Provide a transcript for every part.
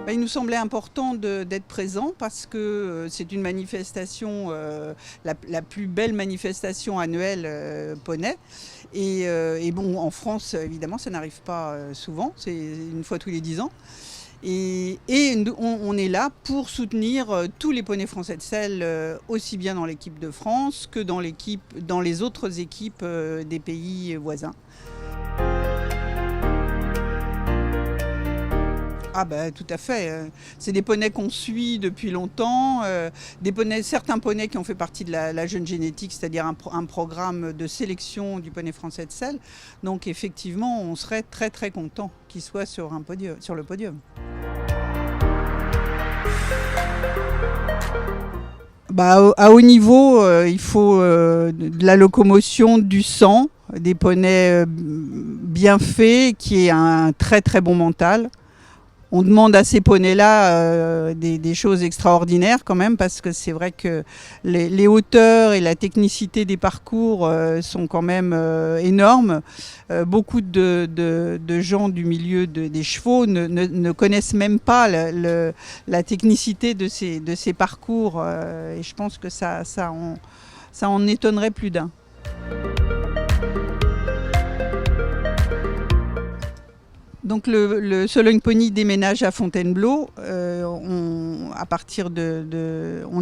Il nous semblait important d'être présent parce que c'est une manifestation, la plus belle manifestation annuelle poney. Et bon, en France, évidemment, ça n'arrive pas souvent, c'est une fois tous les 10 ans. On est là pour soutenir tous les poneys français de sel, aussi bien dans l'équipe de France que dans les autres équipes des pays voisins. Ah bah, tout à fait. C'est des poneys qu'on suit depuis longtemps, certains poneys qui ont fait partie de la jeune génétique, c'est-à-dire un programme de sélection du poney français de sel. Donc effectivement, on serait très très content qu'ils soient sur le podium. À haut niveau, il faut de la locomotion, du sang, des poneys bien faits, qui aient un très très bon mental. On demande à ces poneys-là des choses extraordinaires quand même, parce que c'est vrai que les hauteurs et la technicité des parcours sont quand même énormes. Beaucoup de gens du milieu des chevaux ne connaissent même pas la technicité de ces parcours, et je pense que ça en étonnerait plus d'un. Donc le Sologne Pony déménage à Fontainebleau. On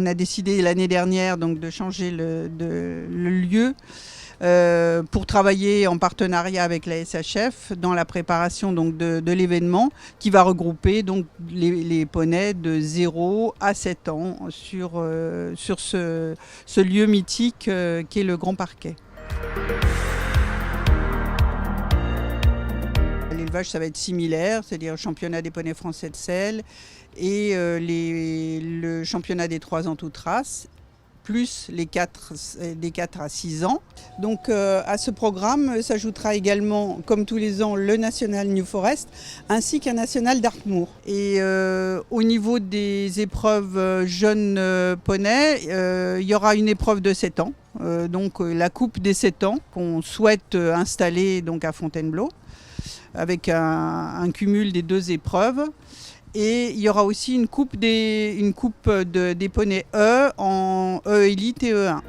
a décidé l'année dernière donc de changer le lieu pour travailler en partenariat avec la SHF dans la préparation donc de l'événement qui va regrouper donc les poneys de 0 à 7 ans sur ce lieu mythique qu'est le Grand Parquet. L'élevage, ça va être similaire, c'est-à-dire le championnat des poneys français de sel et le championnat des 3 ans toute race, plus des 4 à 6 ans. Donc à ce programme s'ajoutera également, comme tous les ans, le National New Forest ainsi qu'un National Dartmoor. Et au niveau des épreuves jeunes poneys, il y aura une épreuve de 7 ans, donc la Coupe des 7 ans qu'on souhaite installer donc à Fontainebleau, avec un cumul des 2 épreuves. Et il y aura aussi une coupe des poneys E en E Elite et E1.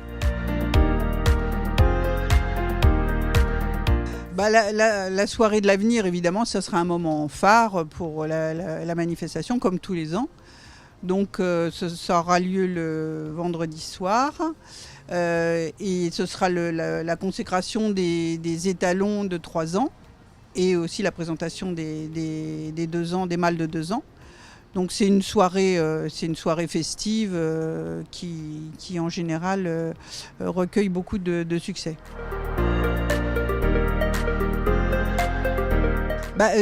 La soirée de l'avenir, évidemment, ce sera un moment phare pour la manifestation, comme tous les ans. Donc ça aura lieu le vendredi soir. Et ce sera la consécration des étalons de 3 ans. Et aussi la présentation des 2 ans, des mâles de 2 ans. Donc c'est une soirée festive qui en général recueille beaucoup de succès.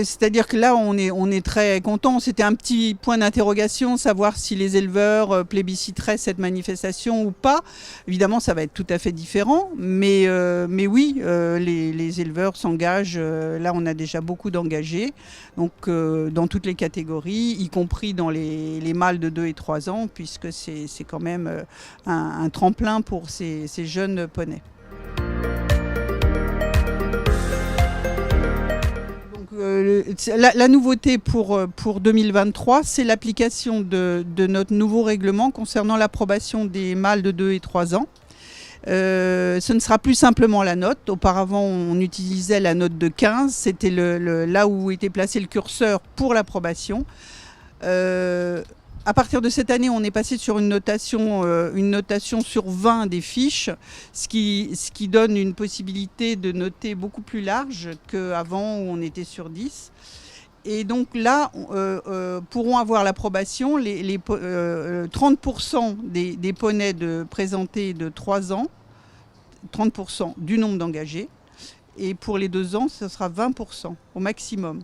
C'est-à-dire que là, on est très content. C'était un petit point d'interrogation, savoir si les éleveurs plébisciteraient cette manifestation ou pas. Évidemment, ça va être tout à fait différent. Mais oui, les éleveurs s'engagent. Là, on a déjà beaucoup d'engagés. Donc, dans toutes les catégories, y compris dans les mâles de 2 et 3 ans, puisque c'est quand même un tremplin pour ces jeunes poneys. La nouveauté pour 2023, c'est l'application de notre nouveau règlement concernant l'approbation des mâles de 2 et 3 ans. Ce ne sera plus simplement la note. Auparavant, on utilisait la note de 15. C'était là où était placé le curseur pour l'approbation. À partir de cette année, on est passé sur une notation sur 20 des fiches, ce qui donne une possibilité de noter beaucoup plus large qu'avant où on était sur 10. Et donc là, pourront avoir l'approbation les 30% des poneys présentés de 3 ans, 30% du nombre d'engagés. Et pour les 2 ans, ce sera 20% au maximum.